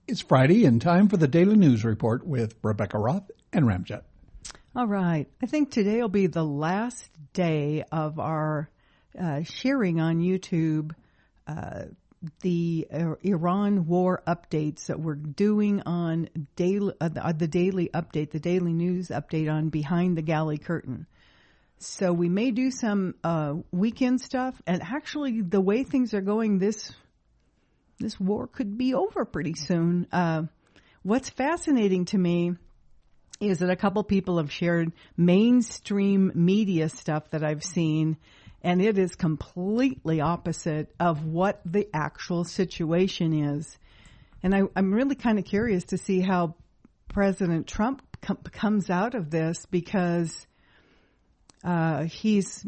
It's Friday and time for the Daily News Report with Rebecca Roth and Ramjet. All right. I think today will be the last day of our sharing on YouTube the Iran war updates that we're doing on the daily update, the daily news update on Behind the Galley Curtain. So we may do some weekend stuff, and actually the way things are going, this war could be over pretty soon. What's fascinating to me is that a couple people have shared mainstream media stuff that I've seen, and it is completely opposite of what the actual situation is. And I'm really kind of curious to see how President Trump comes out of this, because he's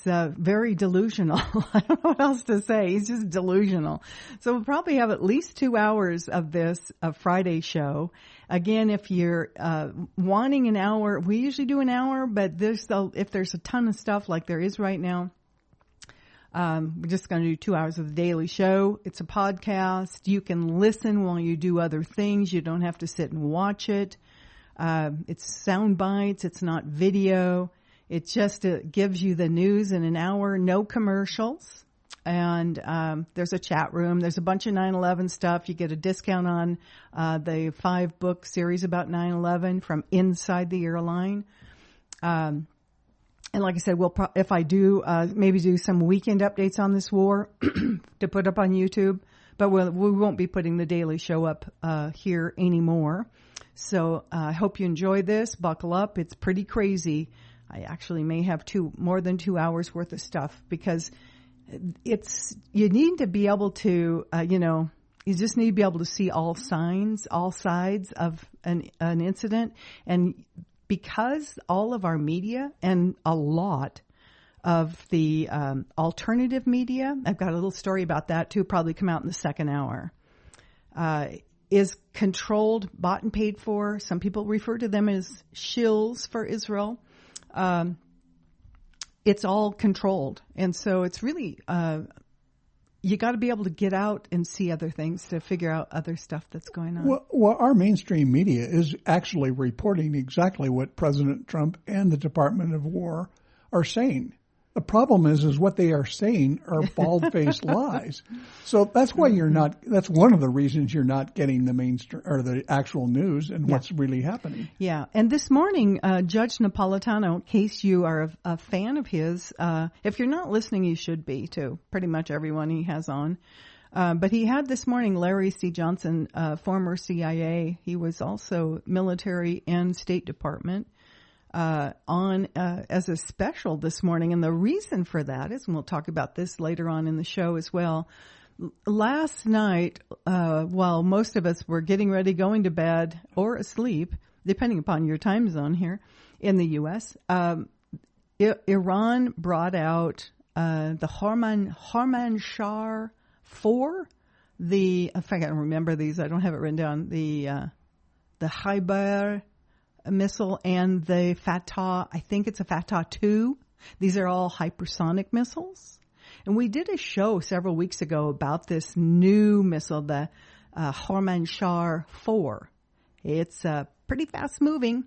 very delusional. I don't know what else to say. He's just delusional. So we'll probably have at least 2 hours of this Friday show. Again, if you're wanting an hour, we usually do an hour, but if there's a ton of stuff like there is right now, we're just going to do 2 hours of the daily show. It's a podcast. You can listen while you do other things. You don't have to sit and watch it. It's sound bites. It's not video. It just gives you the news in an hour, no commercials. And there's a chat room. There's a bunch of 9/11 stuff. You get a discount on the 5-book series about 9/11 from inside the airline. And like I said, if I do, maybe do some weekend updates on this war to put up on YouTube. But we won't be putting the daily show up here anymore. So I hope you enjoy this. Buckle up. It's pretty crazy. I actually may have more than 2 hours worth of stuff, because you need to be able to, you just need to be able to see all sides of an incident. And because all of our media and a lot of the alternative media, I've got a little story about that too, probably come out in the second hour, is controlled, bought and paid for. Some people refer to them as shills for Israel. It's all controlled. And so it's really, you got to be able to get out and see other things to figure out other stuff that's going on. Well, our mainstream media is actually reporting exactly what President Trump and the Department of War are saying. The problem is what they are saying are bald-faced lies. So that's why that's one of the reasons you're not getting the mainstream or the actual news and what's really happening. Yeah. And this morning, Judge Napolitano, in case you are a fan of his, if you're not listening, you should be too. Pretty much everyone he has on. But he had this morning Larry C. Johnson, former CIA. He was also military and State Department. On as a special this morning. And the reason for that is, and we'll talk about this later on in the show as well, last night, while most of us were getting ready, going to bed or asleep, depending upon your time zone here in the U.S., Iran brought out the Harmanshar 4, if I can remember these, I don't have it written down, the Hyber missile and the Fatah, I think it's a Fatah 2. These are all hypersonic missiles. And we did a show several weeks ago about this new missile, the Harmanshar 4. It's pretty fast moving.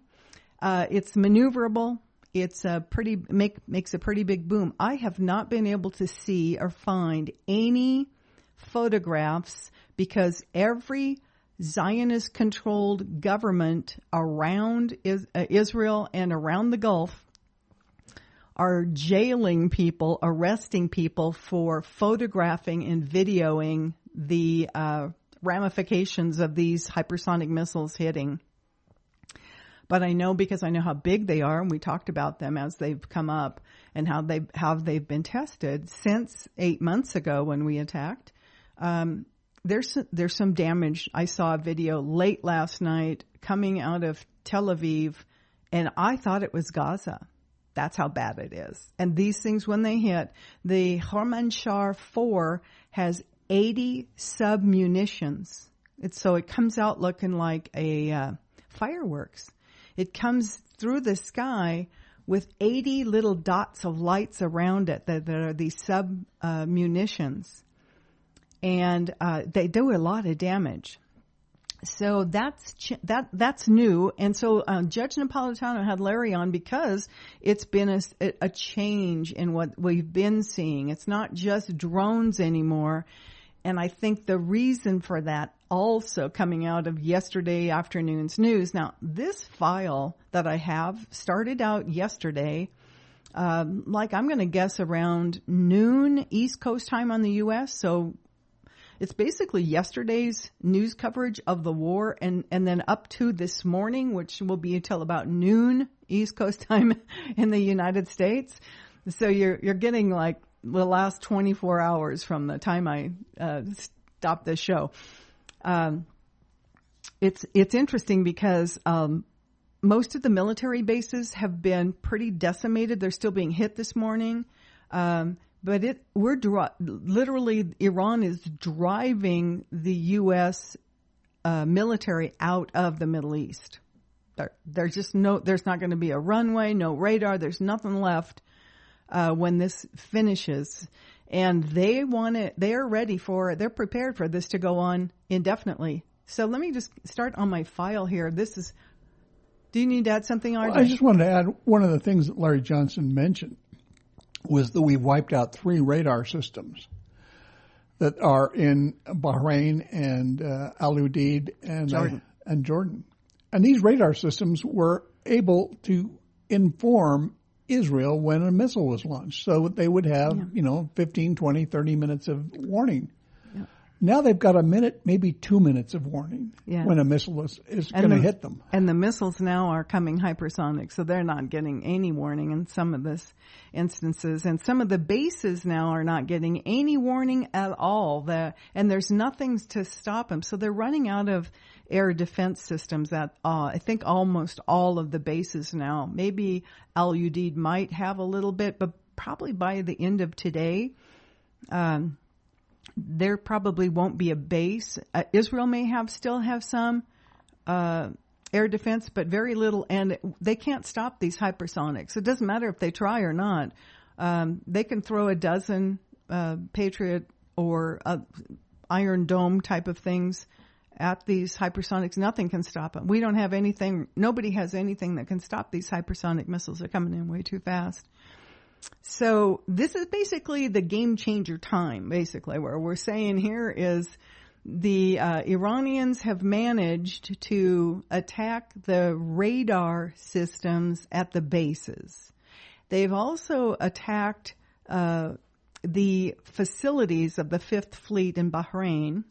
It's maneuverable. It's makes a pretty big boom. I have not been able to see or find any photographs, because every Zionist-controlled government around Israel and around the Gulf are jailing people, arresting people for photographing and videoing the ramifications of these hypersonic missiles hitting. But I know, because I know how big they are, and we talked about them as they've come up and how they've been tested since 8 months ago when we attacked. There's some damage. I saw a video late last night coming out of Tel Aviv, and I thought it was Gaza. That's how bad it is. And these things, when they hit, the Harmanshar 4 has 80 sub-munitions. So it comes out looking like a fireworks. It comes through the sky with 80 little dots of lights around it that are these sub-munitions. and they do a lot of damage. So that's new. And so Judge Napolitano had Larry on because it's been a change in what we've been seeing. It's not just drones anymore. And I think the reason for that also coming out of yesterday afternoon's news. Now, this file that I have started out yesterday, like I'm going to guess around noon East Coast time on the U.S. So it's basically yesterday's news coverage of the war and then up to this morning, which will be until about noon East Coast time in the United States. So you're getting like the last 24 hours from the time I stopped this show. It's interesting because most of the military bases have been pretty decimated. They're still being hit this morning. But literally Iran is driving the U.S. Military out of the Middle East. There's not going to be a runway, no radar. There's nothing left when this finishes, and they're prepared for this to go on indefinitely. So let me just start on my file here. Do you need to add something, RJ? Well, I just wanted to add one of the things that Larry Johnson mentioned was that we've wiped out 3 radar systems that are in Bahrain and Al Udeid and Jordan. And these radar systems were able to inform Israel when a missile was launched. So they would have, 15, 20, 30 minutes of warning. Yeah. Now they've got a minute, maybe 2 minutes of warning when a missile is going to hit them. And the missiles now are coming hypersonic, so they're not getting any warning in some of this instances. And some of the bases now are not getting any warning at all. And there's nothing to stop them. So they're running out of air defense systems at, I think, almost all of the bases now. Maybe Al Udeid might have a little bit, but probably by the end of today, there probably won't be a base. Israel may still have some air defense, but very little, and they can't stop these hypersonics. It doesn't matter if they try or not. They can throw a dozen Patriot or Iron Dome type of things at these hypersonics. Nothing can stop them. We don't have anything. Nobody has anything that can stop these hypersonic missiles. They're coming in way too fast. So this is basically the game changer time, basically, where we're saying here is the Iranians have managed to attack the radar systems at the bases. They've also attacked the facilities of the Fifth Fleet in Bahrain,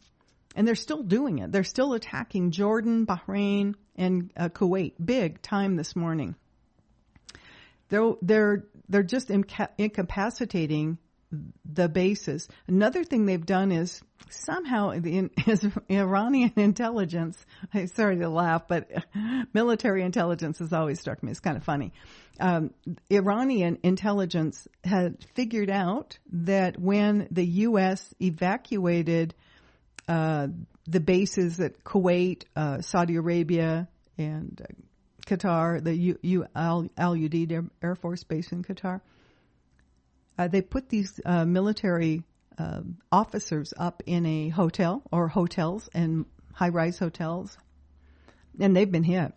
and they're still doing it. They're still attacking Jordan, Bahrain, and Kuwait. Big time this morning. They're just incapacitating the bases. Another thing they've done is somehow the Iranian intelligence, sorry to laugh, but military intelligence has always struck me as kind of funny. Iranian intelligence had figured out that when the U.S. evacuated the bases at Kuwait, Saudi Arabia, and Qatar, the Al Udeid Air Force Base in Qatar, they put these military officers up in a hotel or hotels and high-rise hotels, and they've been hit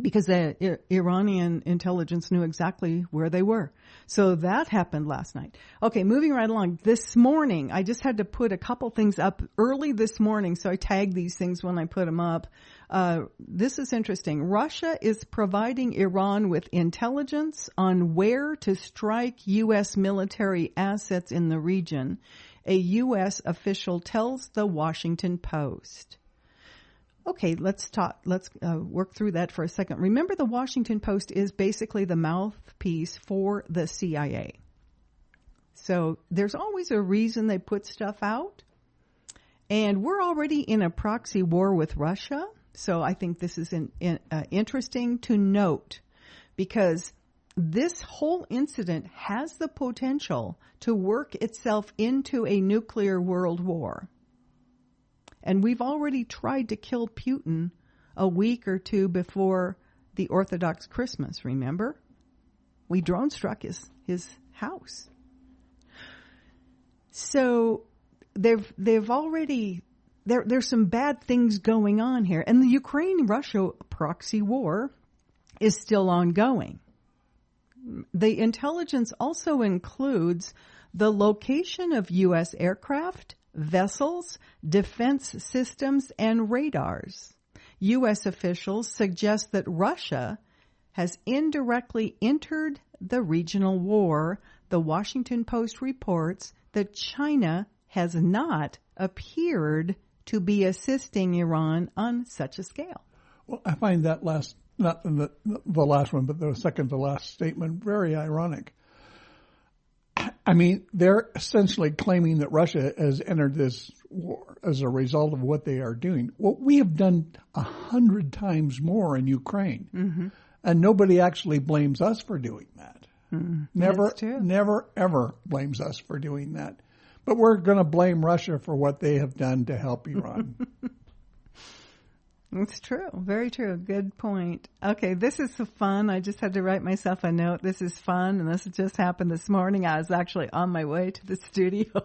because the Iranian intelligence knew exactly where they were. So that happened last night. Okay, moving right along. This morning, I just had to put a couple things up early this morning, so I tagged these things when I put them up. This is interesting. Russia is providing Iran with intelligence on where to strike U.S. military assets in the region, a U.S. official tells the Washington Post. Okay, let's work through that for a second. Remember, the Washington Post is basically the mouthpiece for the CIA. So there's always a reason they put stuff out. And we're already in a proxy war with Russia. So I think this is interesting to note because this whole incident has the potential to work itself into a nuclear world war. And we've already tried to kill Putin a week or two before the Orthodox Christmas, remember? We drone struck his house. So they've already, there's some bad things going on here. And the Ukraine-Russia proxy war is still ongoing. The intelligence also includes the location of U.S. aircraft, vessels, defense systems, and radars. U.S. officials suggest that Russia has indirectly entered the regional war. The Washington Post reports that China has not appeared to be assisting Iran on such a scale. Well, I find that not the last one, but the second to last statement, very ironic. I mean, they're essentially claiming that Russia has entered this war as a result of what they are doing. Well, we have done 100 times more in Ukraine, and nobody actually blames us for doing that. Never, ever blames us for doing that. But we're going to blame Russia for what they have done to help Iran. It's true. Very true. Good point. Okay, this is so fun. I just had to write myself a note. This is fun, and this just happened this morning. I was actually on my way to the studio.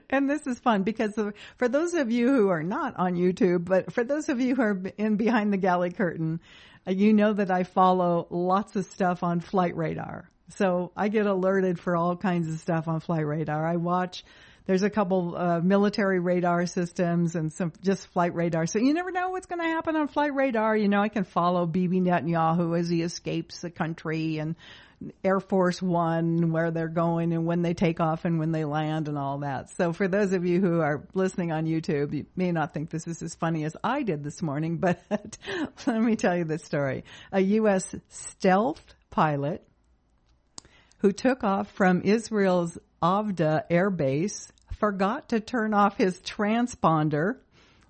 And this is fun because for those of you who are not on YouTube, but for those of you who are in behind the galley curtain, you know that I follow lots of stuff on flight radar. So I get alerted for all kinds of stuff on flight radar. I watch. There's a couple military radar systems and some just flight radar. So you never know what's going to happen on flight radar. You know, I can follow Bibi Netanyahu as he escapes the country and Air Force One, where they're going and when they take off and when they land and all that. So for those of you who are listening on YouTube, you may not think this is as funny as I did this morning, but let me tell you this story. A U.S. stealth pilot who took off from Israel's Avda Air Base forgot to turn off his transponder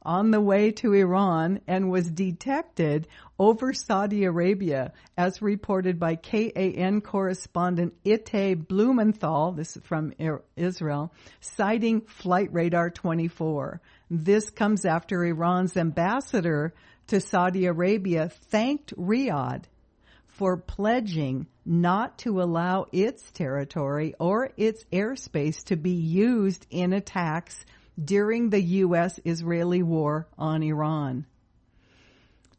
on the way to Iran and was detected over Saudi Arabia, as reported by KAN correspondent Itay Blumenthal, this is from Israel, citing Flight Radar 24. This comes after Iran's ambassador to Saudi Arabia thanked Riyadh for pledging not to allow its territory or its airspace to be used in attacks during the U.S.-Israeli war on Iran.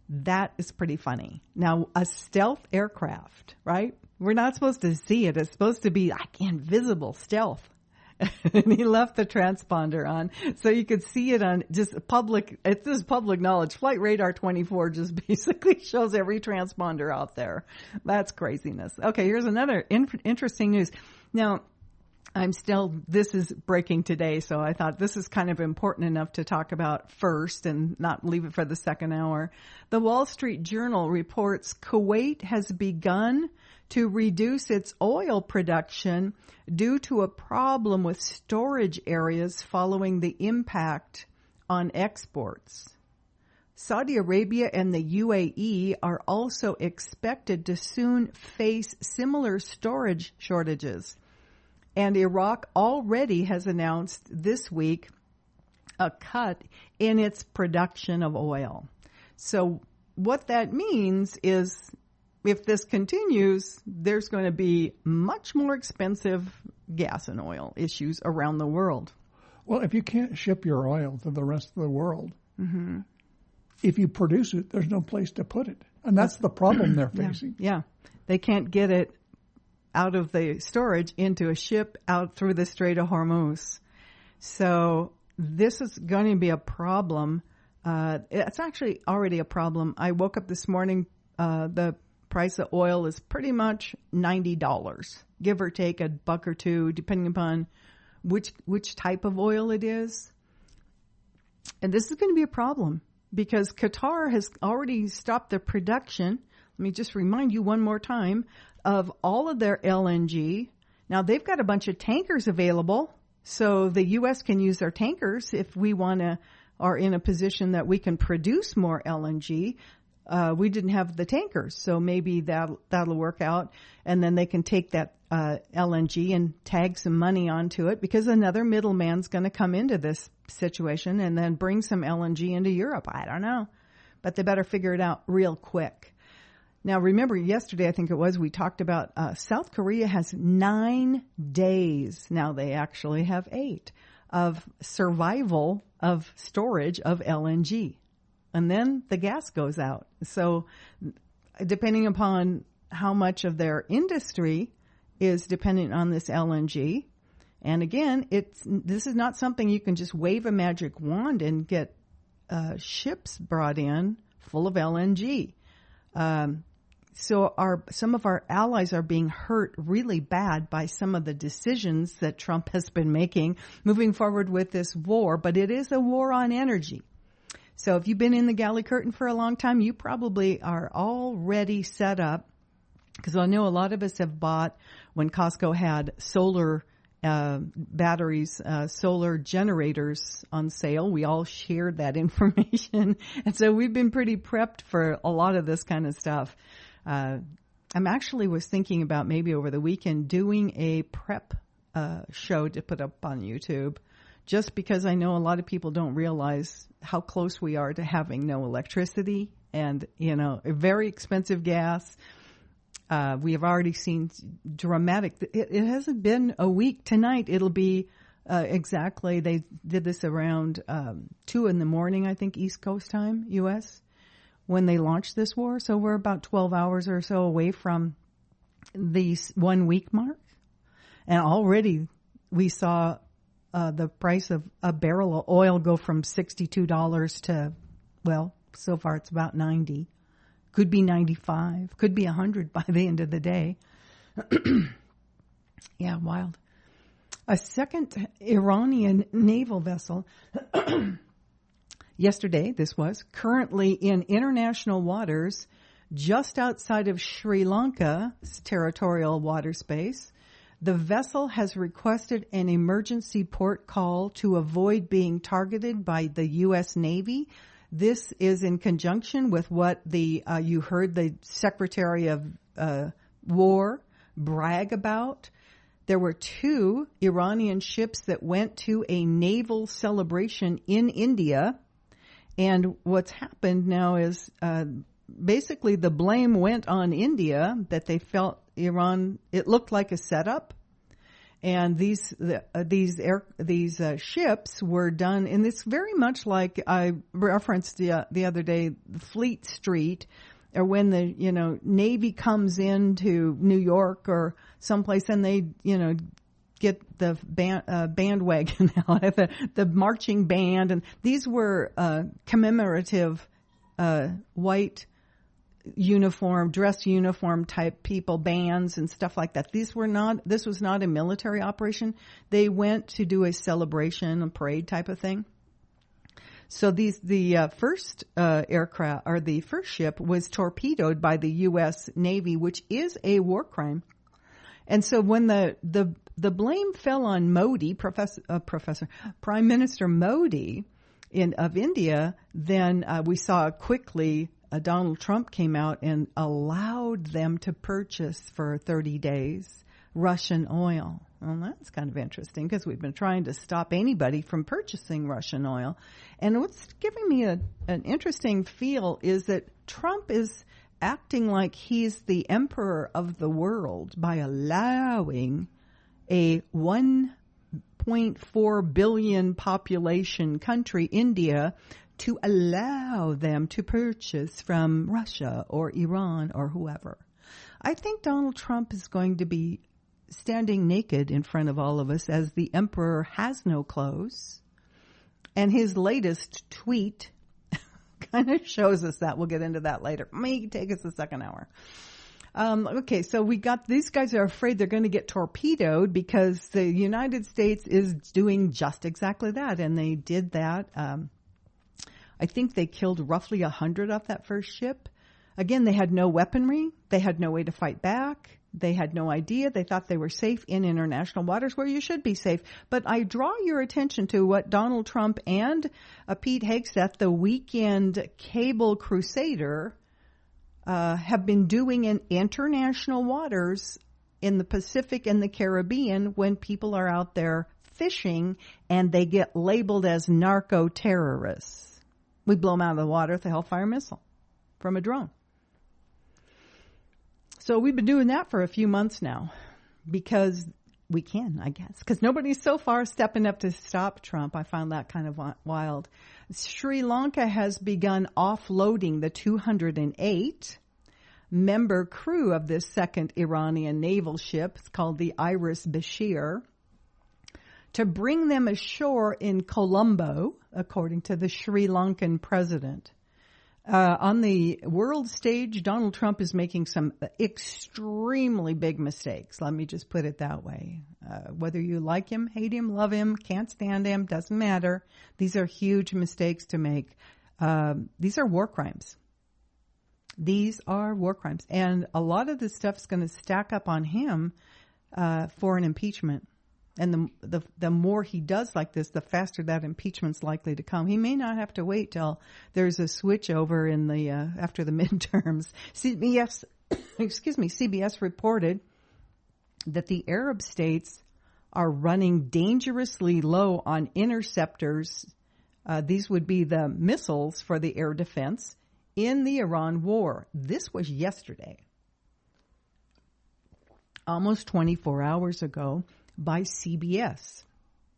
That is pretty funny. Now, a stealth aircraft, right? We're not supposed to see it. It's supposed to be like invisible stealth. And he left the transponder on so you could see it on just public. It's just public knowledge. Flight Radar 24 just basically shows every transponder out there. That's craziness. Okay, here's another interesting news. Now, this is breaking today, so I thought this is kind of important enough to talk about first and not leave it for the second hour. The Wall Street Journal reports Kuwait has begun to reduce its oil production due to a problem with storage areas following the impact on exports. Saudi Arabia and the UAE are also expected to soon face similar storage shortages. And Iraq already has announced this week a cut in its production of oil. So what that means is if this continues, there's going to be much more expensive gas and oil issues around the world. Well, if you can't ship your oil to the rest of the world, if you produce it, there's no place to put it. And that's the problem they're facing. Yeah. They can't get it out of the storage into a ship out through the Strait of Hormuz. So this is going to be a problem. It's actually already a problem. I woke up this morning, the price of oil is pretty much $90, give or take a buck or two, depending upon which type of oil it is. And this is going to be a problem because Qatar has already stopped the production. Let me just remind you one more time of all of their LNG. Now, they've got a bunch of tankers available, so the U.S. can use their tankers if we are in a position that we can produce more LNG. We didn't have the tankers, so maybe that'll work out, and then they can take that LNG and tag some money onto it because another middleman's going to come into this situation and then bring some LNG into Europe. I don't know, but they better figure it out real quick. Now, remember yesterday, I think it was, we talked about South Korea has 9 days. Now they actually have 8 of survival of storage of LNG. And then the gas goes out. So depending upon how much of their industry is dependent on this LNG, and again, this is not something you can just wave a magic wand and get ships brought in full of LNG. So some of our allies are being hurt really bad by some of the decisions that Trump has been making moving forward with this war, but it is a war on energy. So if you've been in the galley curtain for a long time, you probably are already set up, because I know a lot of us have bought when Costco had solar batteries, solar generators on sale. We all shared that information. And so we've been pretty prepped for a lot of this kind of stuff. I'm actually was thinking about maybe over the weekend doing a prep show to put up on YouTube, just because I know a lot of people don't realize how close we are to having no electricity and, a very expensive gas. We have already seen dramatic. It hasn't been a week. Tonight it'll be exactly. They did this around 2 a.m, I think, East Coast time, U.S., when they launched this war. So we're about 12 hours or so away from the 1 week mark, and already we saw the price of a barrel of oil go from $62 to, well, so far it's about 90. Could be 95, could be 100 by the end of the day. Yeah, wild. A second Iranian naval vessel, yesterday this was, currently in international waters just outside of Sri Lanka's territorial water space. The vessel has requested an emergency port call to avoid being targeted by the U.S. Navy. This is in conjunction with what you heard the Secretary of War brag about. There were 2 Iranian ships that went to a naval celebration in India. And what's happened now is basically the blame went on India, that they felt Iran, it looked like a setup. And these ships were done, and it's very much like I referenced the other day, Fleet Street, or when the Navy comes into New York or someplace, and they get the bandwagon out, the marching band, and these were commemorative white dress uniform type people, bands and stuff like that. This was not a military operation. They went to do a celebration, a parade type of thing. So the first aircraft, or the first ship, was torpedoed by the U.S. Navy, which is a war crime. And so when the blame fell on Modi, Prime Minister Modi of India, then we saw quickly Donald Trump came out and allowed them to purchase for 30 days Russian oil. Well, that's kind of interesting, because we've been trying to stop anybody from purchasing Russian oil. And what's giving me an interesting feel is that Trump is acting like he's the emperor of the world by allowing a 1.4 billion population country, India, to allow them to purchase from Russia or Iran or whoever. I think Donald Trump is going to be standing naked in front of all of us as the emperor has no clothes. And his latest tweet kind of shows us that. We'll get into that later. May take us the second hour. Okay, so these guys are afraid they're going to get torpedoed because the United States is doing just exactly that. And they did that. I think they killed roughly 100 off that first ship. Again, they had no weaponry. They had no way to fight back. They had no idea. They thought they were safe in international waters, where you should be safe. But I draw your attention to what Donald Trump and Pete Hegseth, the weekend cable crusader, have been doing in international waters in the Pacific and the Caribbean when people are out there fishing and they get labeled as narco-terrorists. We blow them out of the water with a Hellfire missile from a drone. So we've been doing that for a few months now, because we can, I guess, because nobody's so far stepping up to stop Trump. I found that kind of wild. Sri Lanka has begun offloading the 208 member crew of this second Iranian naval ship. It's called the Iris Bashir, to bring them ashore in Colombo, according to the Sri Lankan president. On the world stage, Donald Trump is making some extremely big mistakes. Let me just put it that way. Whether you like him, hate him, love him, can't stand him, doesn't matter. These are huge mistakes to make. These are war crimes. These are war crimes. And a lot of this stuff is going to stack up on him for an impeachment. And the more he does like this, the faster that impeachment's likely to come. He may not have to wait till there's a switch over in the after the midterms. CBS reported that the Arab states are running dangerously low on interceptors. These would be the missiles for the air defense in the Iran war. This was yesterday, almost 24 hours ago, by CBS.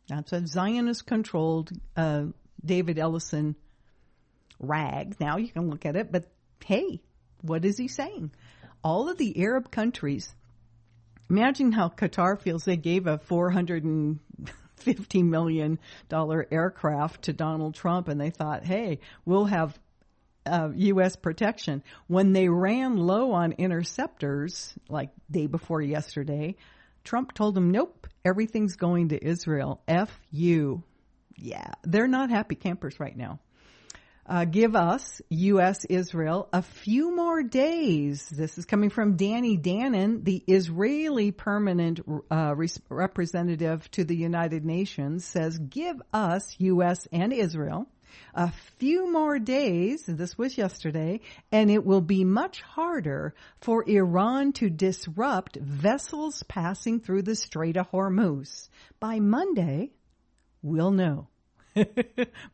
That's a Zionist-controlled David Ellison rag. Now you can look at it, but hey, what is he saying? All of the Arab countries, imagine how Qatar feels. They gave a $450 million aircraft to Donald Trump, and they thought, hey, we'll have U.S. protection. When they ran low on interceptors, like day before yesterday, Trump told them, nope, everything's going to Israel. F you. Yeah, they're not happy campers right now. Give us, U.S. Israel, a few more days. This is coming from Danny Danon, the Israeli permanent representative to the United Nations, says, give us, U.S. and Israel, a few more days, this was yesterday, and it will be much harder for Iran to disrupt vessels passing through the Strait of Hormuz. By Monday, we'll know.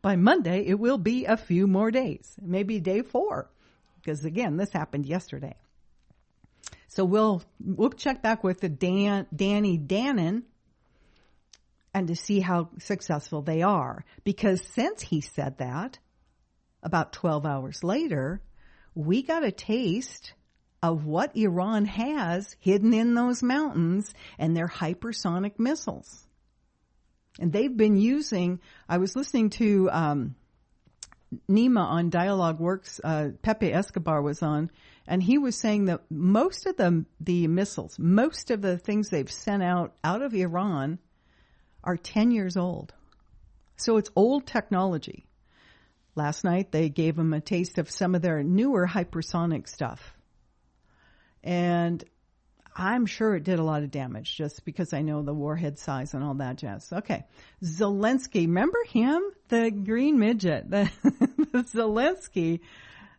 By Monday, it will be a few more days, maybe day 4, because again, this happened yesterday. So we'll check back with the Danny Danon and to see how successful they are. Because since he said that, about 12 hours later, we got a taste of what Iran has hidden in those mountains and their hypersonic missiles. And they've been using, I was listening to Nima on Dialogue Works, Pepe Escobar was on, and he was saying that most of the missiles, most of the things they've sent out of Iran are 10 years old. So it's old technology. Last night they gave them a taste of some of their newer hypersonic stuff. And I'm sure it did a lot of damage just because I know the warhead size and all that jazz. Okay. Zelensky, remember him? The green midget. The Zelensky.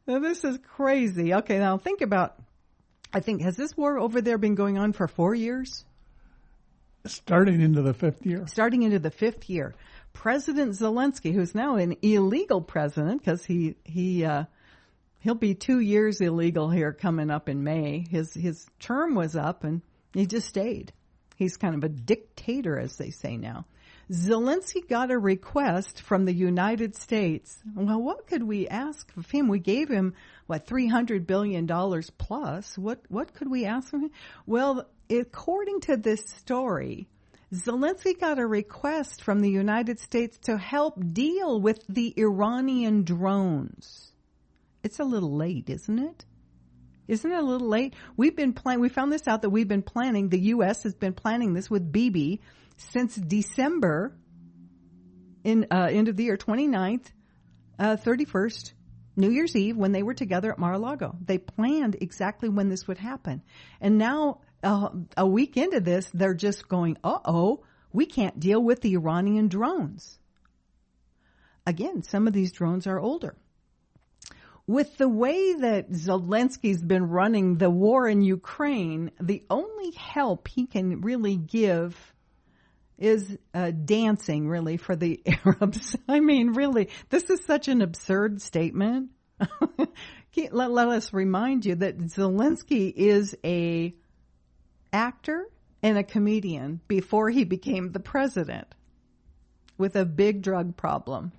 Now, this is crazy. Okay, now think about, has this war over there been going on for 4 years? Starting into the 5th year. Starting into the 5th year. President Zelensky, who's now an illegal president because he'll be 2 years illegal here coming up in May. His term was up and he just stayed. He's kind of a dictator, as they say now. Zelensky got a request from the United States. Well, what could we ask of him? We gave him, $300 billion plus. What could we ask of him? Well, according to this story, Zelensky got a request from the United States to help deal with the Iranian drones. It's a little late, isn't it? Isn't it a little late? We found this out that we've been planning, the U.S. has been planning this with Bibi since December, end of the year, 29th, 31st, New Year's Eve, when they were together at Mar-a-Lago. They planned exactly when this would happen. And now, a week into this, they're just going, we can't deal with the Iranian drones. Again, some of these drones are older. With the way that Zelensky's been running the war in Ukraine, the only help he can really give is dancing, really, for the Arabs. I mean, really, this is such an absurd statement. Let us remind you that Zelensky is a actor and a comedian before he became the president with a big drug problem.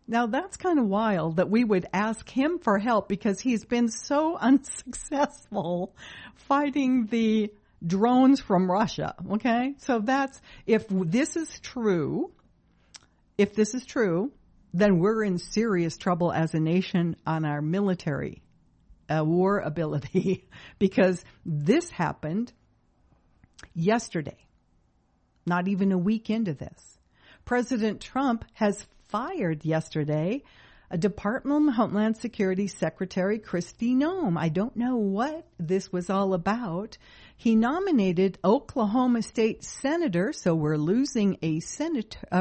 Now, that's kind of wild that we would ask him for help because he's been so unsuccessful fighting the drones from Russia, okay? So if this is true, then we're in serious trouble as a nation on our military war ability because this happened yesterday, not even a week into this. President Trump has fired yesterday a Department of Homeland Security Secretary Kristi Noem. I don't know what this was all about. He nominated Oklahoma State Senator, so we're losing a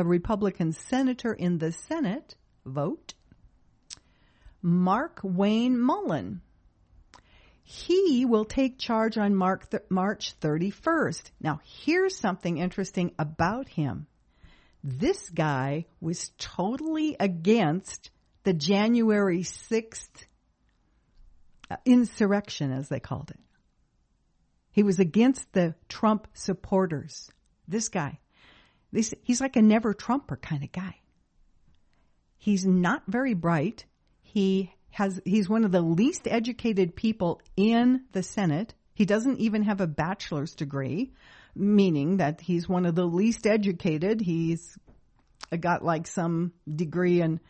Republican senator in the Senate vote, Mark Wayne Mullen. He will take charge on March 31st. Now, here's something interesting about him. This guy was totally against the January 6th insurrection, as they called it. He was against the Trump supporters. This guy, he's like a never Trumper kind of guy. He's not very bright. He's one of the least educated people in the Senate. He doesn't even have a bachelor's degree, meaning that he's one of the least educated. He's got like some degree in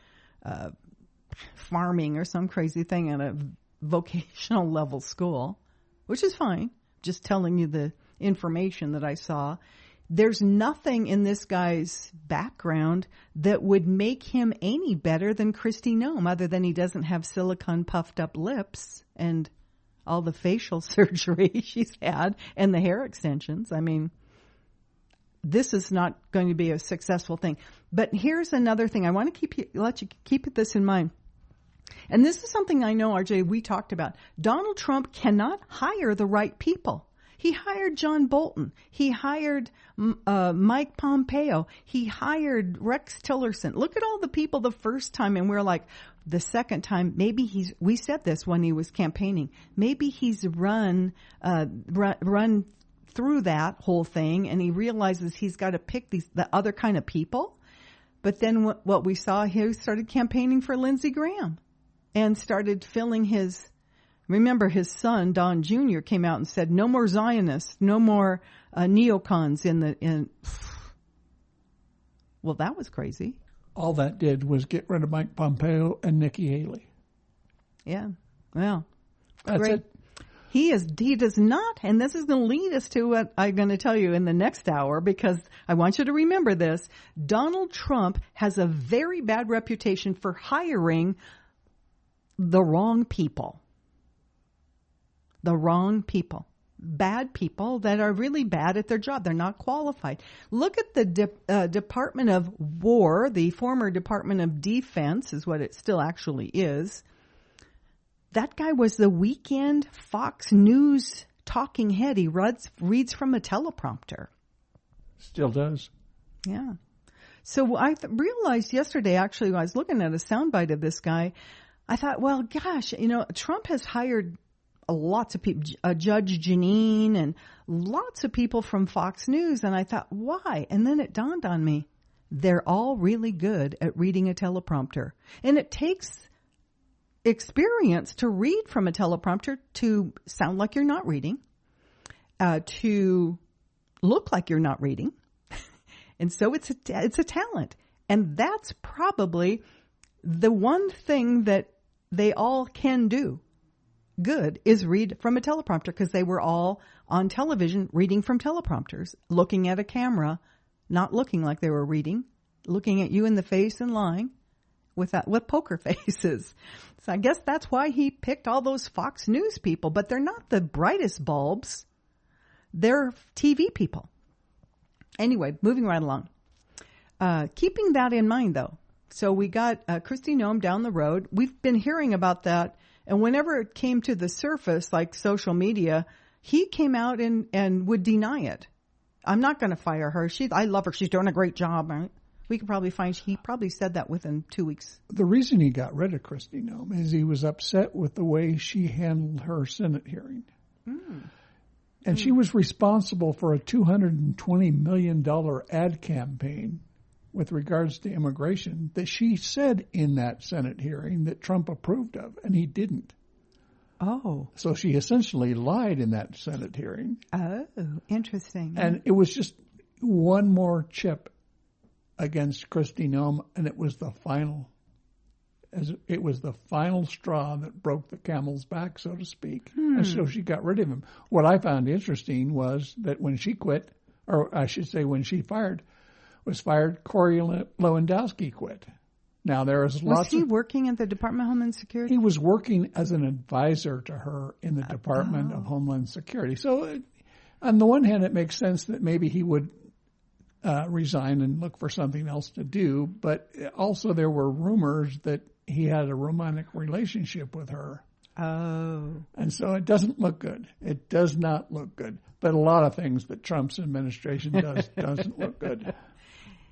farming or some crazy thing at a vocational level school, which is fine. Just telling you the information that I saw. There's nothing in this guy's background that would make him any better than Kristi Noem, other than he doesn't have silicone puffed up lips and all the facial surgery she's had and the hair extensions. I mean, this is not going to be a successful thing. But here's another thing. I want to let you keep this in mind. And this is something I know, RJ, we talked about. Donald Trump cannot hire the right people. He hired John Bolton. He hired Mike Pompeo. He hired Rex Tillerson. Look at all the people the first time, and we're like, the second time, maybe we said this when he was campaigning, maybe he's run through that whole thing, and he realizes he's got to pick the other kind of people. But then what we saw, he started campaigning for Lindsey Graham and started filling remember his son, Don Jr., came out and said, no more Zionists, no more neocons well, that was crazy. All that did was get rid of Mike Pompeo and Nikki Haley. Yeah. Well, that's great. it. He does not, and this is going to lead us to what I'm going to tell you in the next hour, because I want you to remember this. Donald Trump has a very bad reputation for hiring the wrong people. The wrong people. Bad people that are really bad at their job. They're not qualified. Look at the Department of War, the former Department of Defense is what it still actually is. That guy was the weekend Fox News talking head. He reads from a teleprompter. Still does. Yeah. So I realized yesterday, actually, when I was looking at a soundbite of this guy, I thought, well, gosh, Trump has hired lots of people, Judge Jeanine and lots of people from Fox News. And I thought, why? And then it dawned on me, they're all really good at reading a teleprompter. And it takes experience to read from a teleprompter, to sound like you're not reading, to look like you're not reading. And so it's a talent. And that's probably the one thing that they all can do good is read from a teleprompter, because they were all on television reading from teleprompters, looking at a camera, not looking like they were reading, looking at you in the face and lying with poker faces. So I guess that's why he picked all those Fox News people, but they're not the brightest bulbs. They're TV people. Anyway, moving right along. Keeping that in mind, though. So we got Kristi Noem down the road. We've been hearing about that. And whenever it came to the surface, like social media, he came out and would deny it. I'm not going to fire her. I love her. She's doing a great job. Right? We could probably he probably said that within 2 weeks. The reason he got rid of Kristi Noem is he was upset with the way she handled her Senate hearing. And she was responsible for a $220 million ad campaign with regards to immigration that she said in that Senate hearing that Trump approved of, and he didn't. Oh. So she essentially lied in that Senate hearing. Oh, interesting. And it was just one more chip against Kristi Noem, and it was the final straw that broke the camel's back, so to speak. And so she got rid of him. What I found interesting was that when she quit, or I should say when she was fired, Corey Lewandowski quit. Now there is lots. Was he working at the Department of Homeland Security? He was working as an advisor to her in the Department of Homeland Security. So on the one hand, it makes sense that maybe he would resign and look for something else to do. But also there were rumors that he had a romantic relationship with her. Oh. And so it doesn't look good. It does not look good. But a lot of things that Trump's administration does doesn't look good.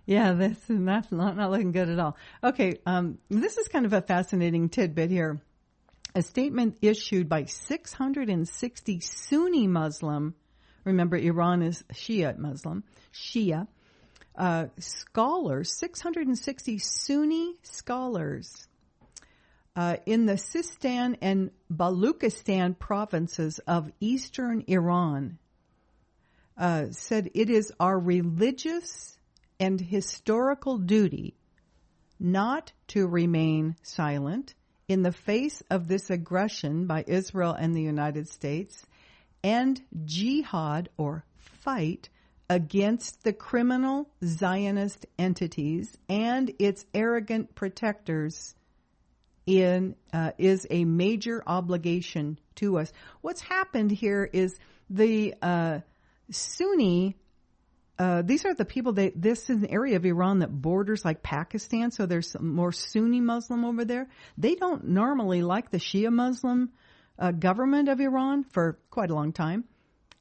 Yeah, that's not looking good at all. Okay, this is kind of a fascinating tidbit here. A statement issued by 660 Sunni Muslim, remember Iran is Shia Muslim, scholars, 660 Sunni scholars in the Sistan and Baluchistan provinces of eastern Iran said it is our religious and historical duty not to remain silent in the face of this aggression by Israel and the United States and jihad or fight against the criminal Zionist entities and its arrogant protectors is a major obligation to us. What's happened here is the Sunni these are the people this is an area of Iran that borders like Pakistan, so there's some more Sunni Muslim over there. They don't normally like the Shia Muslim government of Iran for quite a long time,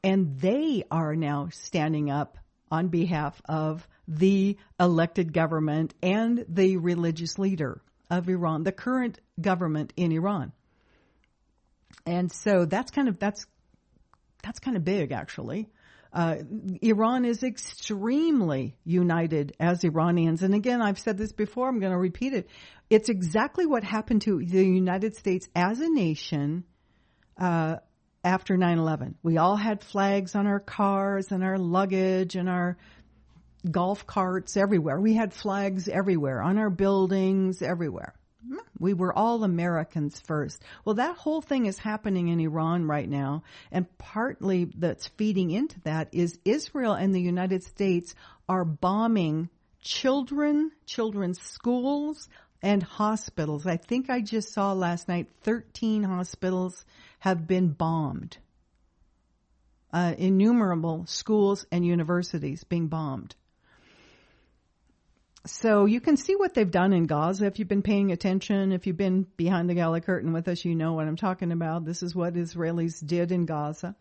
and they are now standing up on behalf of the elected government and the religious leader of Iran, the current government in Iran. And so that's kind of big, actually. Iran is extremely united as Iranians. And again, I've said this before, I'm going to repeat it. It's exactly what happened to the United States as a nation after 9/11. We all had flags on our cars and our luggage and our golf carts everywhere. We had flags everywhere, on our buildings, everywhere. We were all Americans first. Well, that whole thing is happening in Iran right now, and partly that's feeding into that is Israel and the United States are bombing children's schools and hospitals. I think I just saw last night 13 hospitals have been bombed. Innumerable schools and universities being bombed. So you can see what they've done in Gaza. If you've been paying attention, if you've been behind the galley curtain with us, you know what I'm talking about. This is what Israelis did in Gaza.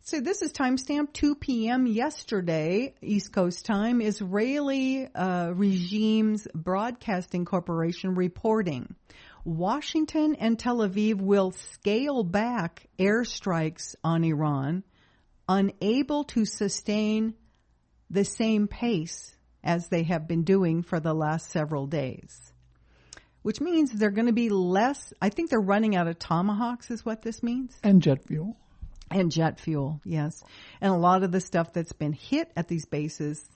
So this is timestamp 2 p.m. yesterday, East Coast time. Israeli regime's broadcasting corporation reporting Washington and Tel Aviv will scale back airstrikes on Iran, unable to sustain the same pace as they have been doing for the last several days, which means they're going to be less. I think they're running out of Tomahawks is what this means. And jet fuel. And jet fuel, yes. And a lot of the stuff that's been hit at these bases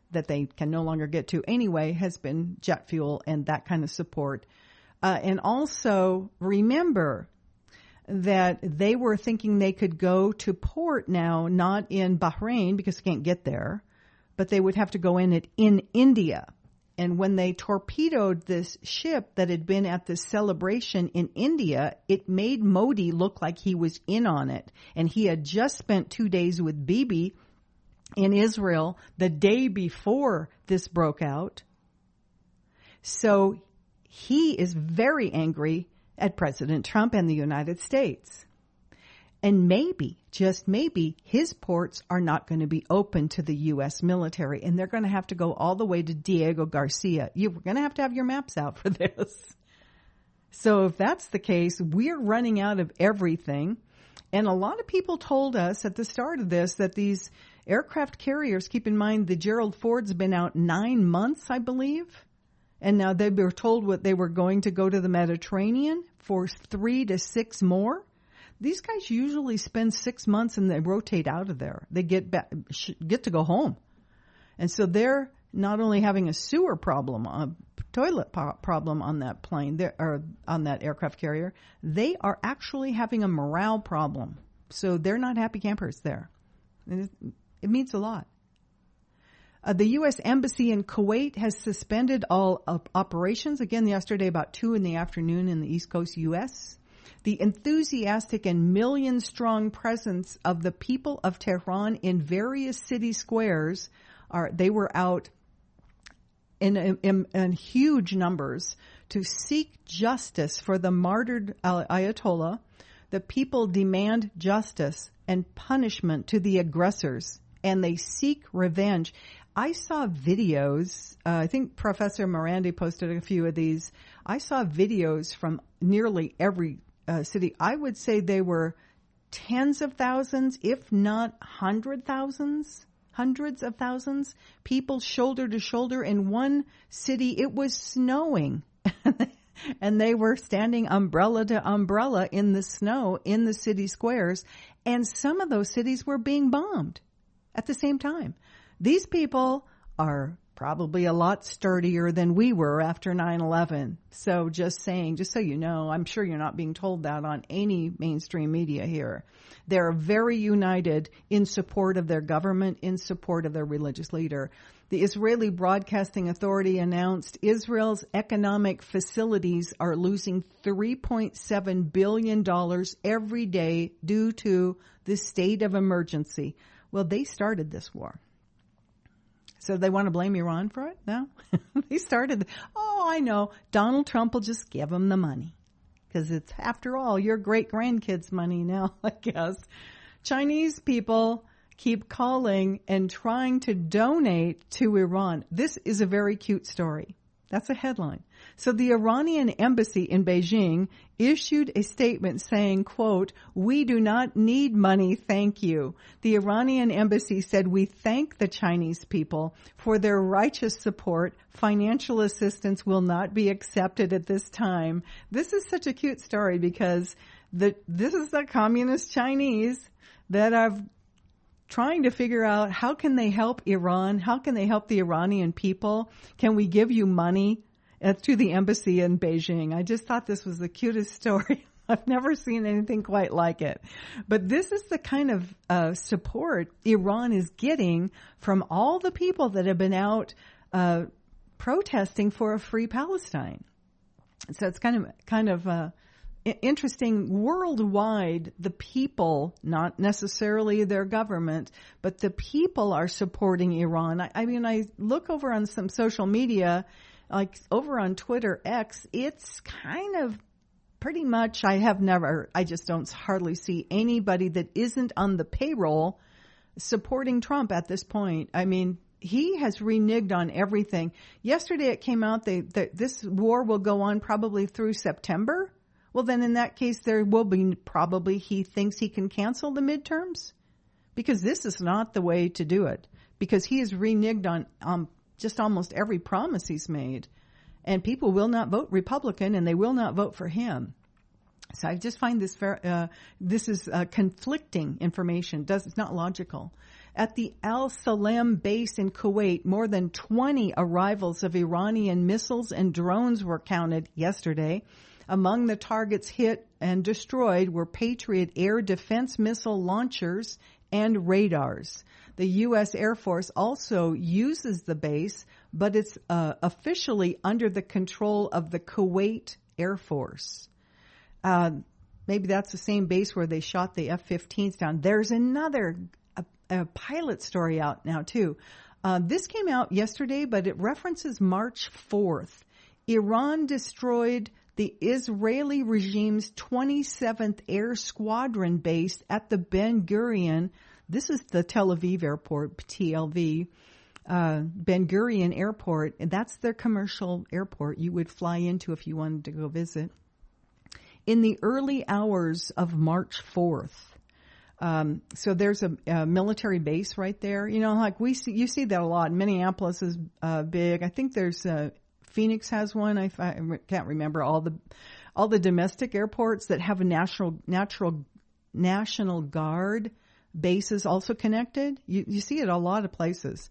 that they can no longer get to anyway has been jet fuel and that kind of support. And also remember that they were thinking they could go to port now, not in Bahrain because they can't get there, but they would have to go in India. And when they torpedoed this ship that had been at this celebration in India, it made Modi look like he was in on it. And he had just spent 2 days with Bibi in Israel the day before this broke out. So he is very angry at President Trump and the United States. And maybe, just maybe, his ports are not going to be open to the U.S. military, and they're going to have to go all the way to Diego Garcia. You're going to have your maps out for this. So if that's the case, we're running out of everything. And a lot of people told us at the start of this that these aircraft carriers, keep in mind the Gerald Ford's been out 9 months, I believe. And now they were told what they were going to go to the Mediterranean for 3 to 6 more. These guys usually spend 6 months and they rotate out of there. They get to go home. And so they're not only having a sewer problem, a toilet problem on that plane, or on that aircraft carrier, they are actually having a morale problem. So they're not happy campers there. And it means a lot. The U.S. Embassy in Kuwait has suspended all operations, again yesterday about 2 in the afternoon in the East Coast U.S. The enthusiastic and million-strong presence of the people of Tehran in various city squares they were out in huge numbers to seek justice for the martyred Ayatollah. The people demand justice and punishment to the aggressors, and they seek revenge. I saw videos, I think Professor Morandi posted a few of these. I saw videos from nearly every city. I would say they were tens of thousands, if not hundreds of thousands, people shoulder to shoulder. In one city, it was snowing. And they were standing umbrella to umbrella in the snow in the city squares. And some of those cities were being bombed at the same time. These people are probably a lot sturdier than we were after 9/11. So just saying, just so you know, I'm sure you're not being told that on any mainstream media here. They're very united in support of their government, in support of their religious leader. The Israeli Broadcasting Authority announced Israel's economic facilities are losing $3.7 billion every day due to the state of emergency. Well, they started this war. So they want to blame Iran for it? No. They started. Oh, I know. Donald Trump will just give them the money. Because it's, after all, your great-grandkids' money now, I guess. Chinese people keep calling and trying to donate to Iran. This is a very cute story. That's a headline. So the Iranian embassy in Beijing issued a statement saying, quote, "We do not need money, thank you." The Iranian embassy said, "We thank the Chinese people for their righteous support. Financial assistance will not be accepted at this time." This is such a cute story because this is the communist Chinese that are trying to figure out how can they help Iran? How can they help the Iranian people? Can we give you money? To the embassy in Beijing. I just thought this was the cutest story. I've never seen anything quite like it. But this is the kind of support Iran is getting from all the people that have been out protesting for a free Palestine. So it's kind of interesting. Worldwide, the people, not necessarily their government, but the people are supporting Iran. I mean, I look over on some social media, like over on Twitter X, it's kind of pretty much, I just don't hardly see anybody that isn't on the payroll supporting Trump at this point. I mean, he has reneged on everything. Yesterday it came out that this war will go on probably through September. Well, then in that case, there will be probably, he thinks he can cancel the midterms, because this is not the way to do it, because he has reneged on just almost every promise he's made, and people will not vote Republican and they will not vote for him. So I just find this is conflicting information. It's not logical. At the Al Salem base in Kuwait, more than 20 arrivals of Iranian missiles and drones were counted yesterday. Among the targets hit and destroyed were Patriot air defense missile launchers and radars. The U.S. Air Force also uses the base, but it's officially under the control of the Kuwait Air Force. Maybe that's the same base where they shot the F-15s down. There's another a pilot story out now, too. This came out yesterday, but it references March 4th. Iran destroyed the Israeli regime's 27th Air Squadron base at the Ben Gurion. This is the Tel Aviv airport, TLV, Ben Gurion Airport, and that's their commercial airport you would fly into if you wanted to go visit. In the early hours of March 4th, So there's a military base right there. You know, like you see that a lot. Minneapolis is big. I think there's Phoenix has one. I can't remember all the domestic airports that have a National Guard bases also connected. You see it a lot of places.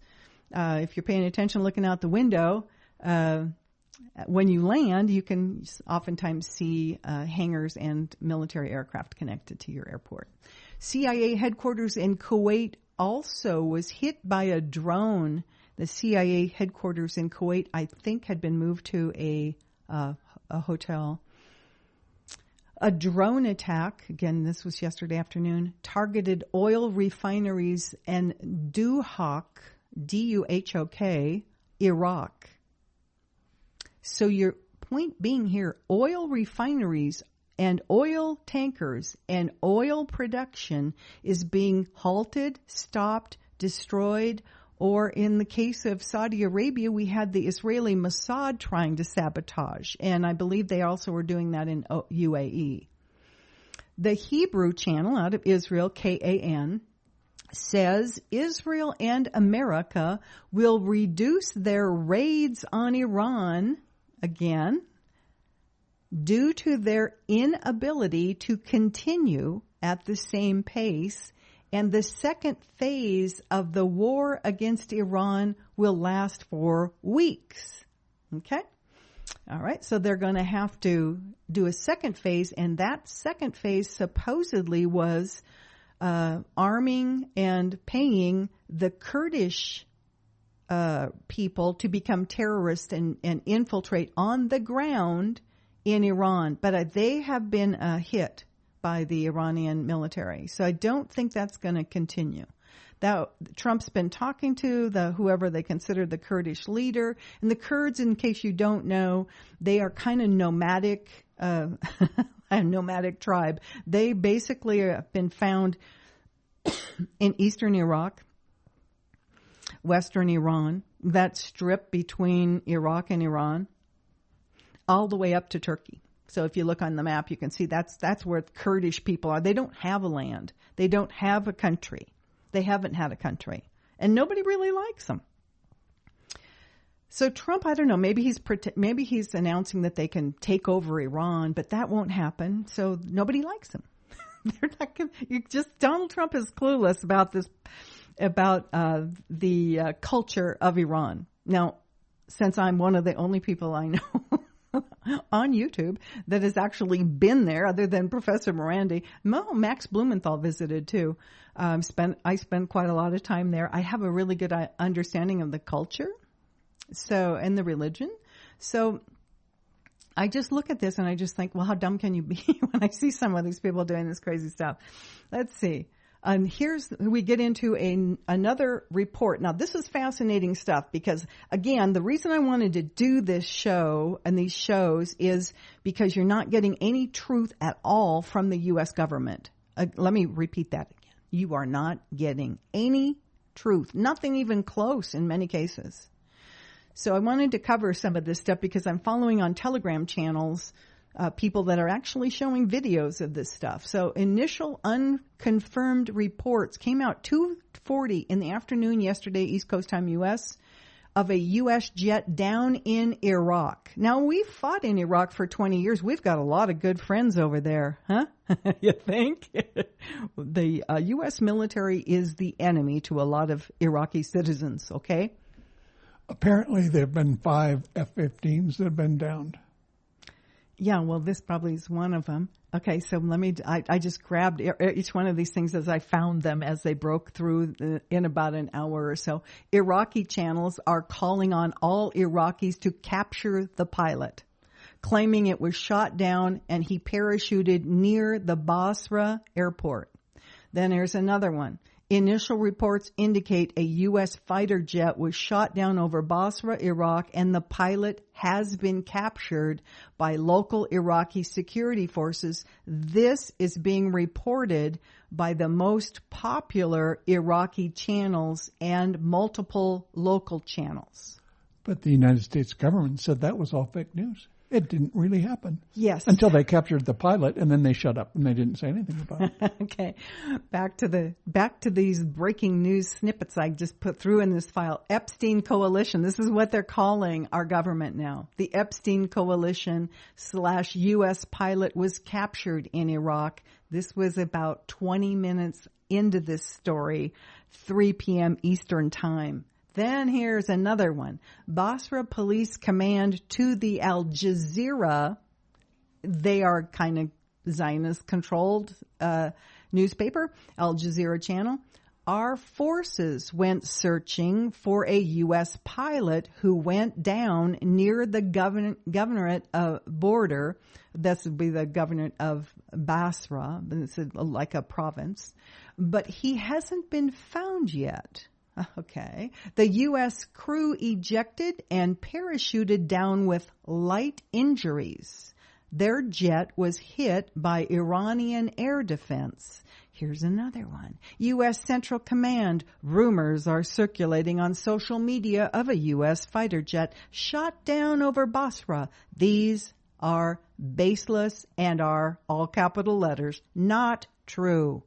If you're paying attention, looking out the window, when you land, you can oftentimes see hangars and military aircraft connected to your airport. CIA headquarters in Kuwait also was hit by a drone. The CIA headquarters in Kuwait, I think, had been moved to a hotel. A drone attack, again, this was yesterday afternoon, targeted oil refineries in Duhok, D-U-H-O-K, Iraq. So your point being here, oil refineries and oil tankers and oil production is being halted, stopped, destroyed, or in the case of Saudi Arabia, we had the Israeli Mossad trying to sabotage, and I believe they also were doing that in UAE. The Hebrew channel out of Israel, KAN, says Israel and America will reduce their raids on Iran, again, due to their inability to continue at the same pace, and the second phase of the war against Iran will last for weeks. Okay? All right, so they're going to have to do a second phase, and that second phase supposedly was arming and paying the Kurdish people to become terrorists and infiltrate on the ground in Iran. But they have been hit by the Iranian military. So I don't think that's going to continue. Now, Trump's been talking to whoever they consider the Kurdish leader. And the Kurds, in case you don't know, they are kind of nomadic, a nomadic tribe. They basically have been found in eastern Iraq, western Iran, that strip between Iraq and Iran, all the way up to Turkey. So if you look on the map, you can see that's where Kurdish people are. They don't have a land. They don't have a country. They haven't had a country. And nobody really likes them. So Trump, I don't know, maybe he's announcing that they can take over Iran, but that won't happen. So nobody likes him. They're not going Donald Trump is clueless about this, about the culture of Iran. Now, since I'm one of the only people I know on YouTube that has actually been there, other than Professor Morandi. Max Blumenthal visited too. I spent quite a lot of time there. I have a really good understanding of the culture, and the religion. So I just look at this and I just think, well, how dumb can you be when I see some of these people doing this crazy stuff? Let's see. We get into another report. Now, this is fascinating stuff because, again, the reason I wanted to do this show and these shows is because you're not getting any truth at all from the U.S. government. Let me repeat that again. You are not getting any truth, nothing even close in many cases. So I wanted to cover some of this stuff because I'm following on Telegram channels people that are actually showing videos of this stuff. So initial unconfirmed reports came out 2:40 in the afternoon yesterday, East Coast time U.S., of a U.S. jet down in Iraq. Now, we've fought in Iraq for 20 years. We've got a lot of good friends over there, huh? You think? The U.S. military is the enemy to a lot of Iraqi citizens, okay? Apparently, there have been 5 F-15s that have been downed. Yeah, well, this probably is one of them. Okay, so I just grabbed each one of these things as I found them as they broke through in about an hour or so. Iraqi channels are calling on all Iraqis to capture the pilot, claiming it was shot down and he parachuted near the Basra airport. Then there's another one. Initial reports indicate a U.S. fighter jet was shot down over Basra, Iraq, and the pilot has been captured by local Iraqi security forces. This is being reported by the most popular Iraqi channels and multiple local channels. But the United States government said that was all fake news. It didn't really happen. Yes. Until they captured the pilot, and then they shut up and they didn't say anything about it. Okay. Back to these breaking news snippets I just put through in this file. Epstein Coalition. This is what they're calling our government now. The Epstein Coalition / U.S. pilot was captured in Iraq. This was about 20 minutes into this story, 3 p.m. Eastern Time. Then here's another one. Basra Police Command to the Al Jazeera. They are kind of Zionist-controlled newspaper, Al Jazeera channel. Our forces went searching for a U.S. pilot who went down near the governorate border. This would be the governorate of Basra. It's like a province. But he hasn't been found yet. Okay. The U.S. crew ejected and parachuted down with light injuries. Their jet was hit by Iranian air defense. Here's another one. U.S. Central Command. Rumors are circulating on social media of a U.S. fighter jet shot down over Basra. These are baseless and are, all capital letters, not true.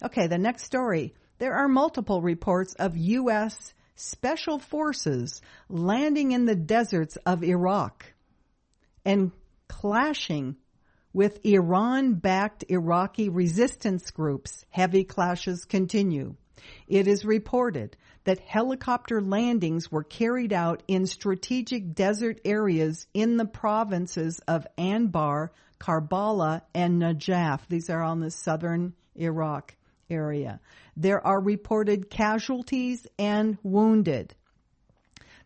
Okay, the next story. There are multiple reports of U.S. special forces landing in the deserts of Iraq and clashing with Iran-backed Iraqi resistance groups. Heavy clashes continue. It is reported that helicopter landings were carried out in strategic desert areas in the provinces of Anbar, Karbala, and Najaf. These are on the southern Iraq area. There are reported casualties and wounded.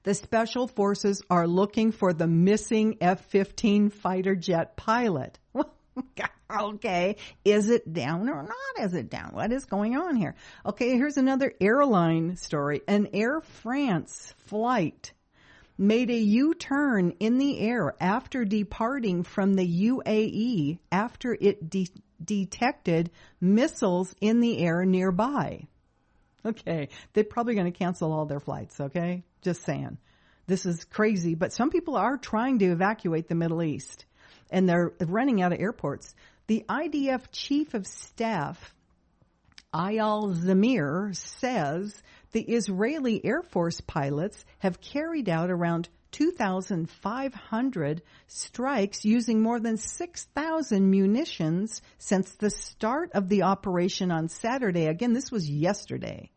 The special forces are looking for the missing F-15 fighter jet pilot. Okay, is it down or not? Is it down? What is going on here? Okay, here's another airline story. An Air France flight made a U-turn in the air after departing from the UAE after it detected missiles in the air nearby. Okay, they're probably going to cancel all their flights, okay? Just saying. This is crazy, but some people are trying to evacuate the Middle East, and they're running out of airports. The IDF Chief of Staff, Eyal Zamir, says the Israeli Air Force pilots have carried out around 2,500 strikes using more than 6,000 munitions since the start of the operation on Saturday. Again, this was yesterday.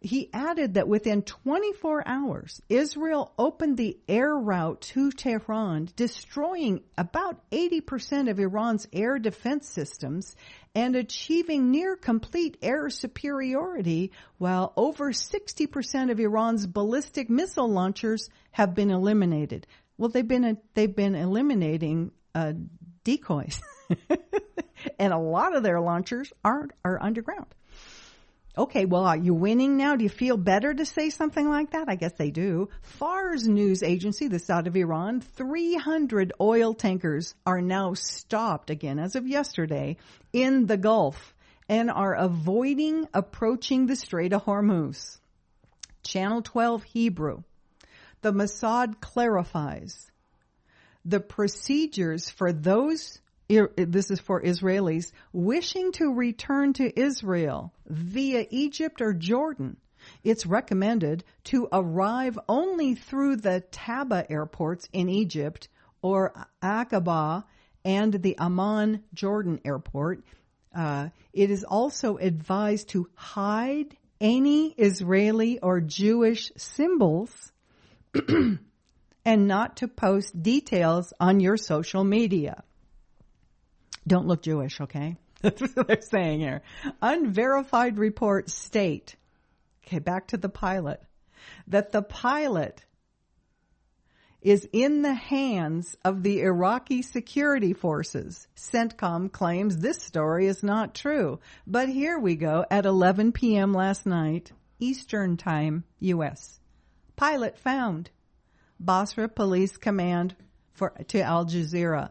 He added that within 24 hours, Israel opened the air route to Tehran, destroying about 80% of Iran's air defense systems and achieving near complete air superiority, while over 60% of Iran's ballistic missile launchers have been eliminated. Well, they've been eliminating decoys, and a lot of their launchers are underground. Okay, well, are you winning now? Do you feel better to say something like that? I guess they do. Fars news agency, this out of Iran, 300 oil tankers are now stopped again as of yesterday in the Gulf and are avoiding approaching the Strait of Hormuz. Channel 12 Hebrew. The Mossad clarifies the procedures for those, this is for Israelis, wishing to return to Israel via Egypt or Jordan. It's recommended to arrive only through the Taba airports in Egypt or Aqaba and the Amman, Jordan airport. It is also advised to hide any Israeli or Jewish symbols and not to post details on your social media. Don't look Jewish, okay? That's what they're saying here. Unverified reports state, okay, back to the pilot, that the pilot is in the hands of the Iraqi security forces. CENTCOM claims this story is not true. But here we go at 11 p.m. last night, Eastern Time, U.S. Pilot found. Basra Police Command to Al Jazeera.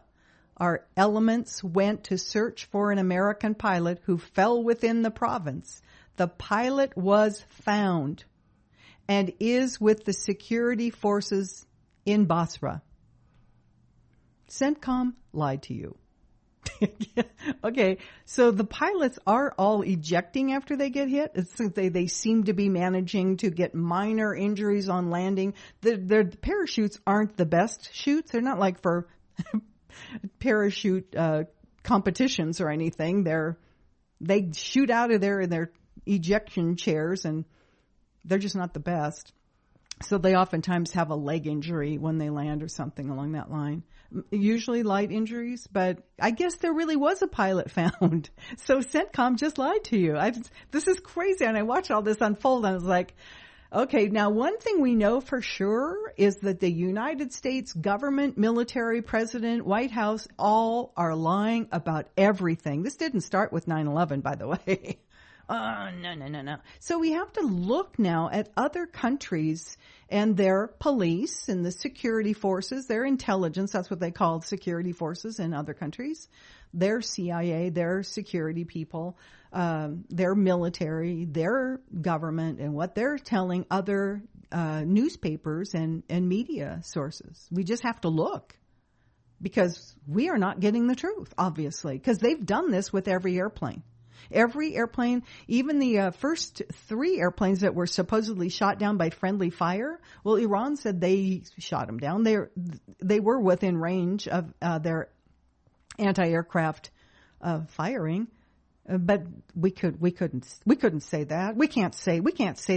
Our elements went to search for an American pilot who fell within the province. The pilot was found and is with the security forces in Basra. CENTCOM lied to you. Okay, so the pilots are all ejecting after they get hit. They seem to be managing to get minor injuries on landing. Their parachutes aren't the best chutes. They're not like for parachute competitions or anything. They shoot out of there in their ejection chairs, and they're just not the best. So they oftentimes have a leg injury when they land or something along that line. Usually light injuries, but I guess there really was a pilot found. So CENTCOM just lied to you. This is crazy. And I watched all this unfold and I was like, okay, now one thing we know for sure is that the United States government, military, president, White House, all are lying about everything. This didn't start with 9/11, by the way. No. So we have to look now at other countries and their police and the security forces, their intelligence, that's what they call security forces in other countries, their CIA, their security people, their military, their government, and what they're telling other newspapers and media sources. We just have to look because we are not getting the truth, obviously, because they've done this with every airplane. Every airplane, even the first 3 airplanes that were supposedly shot down by friendly fire, well, Iran said they shot them down. They were within range of their anti-aircraft firing, but we couldn't say that. We can't say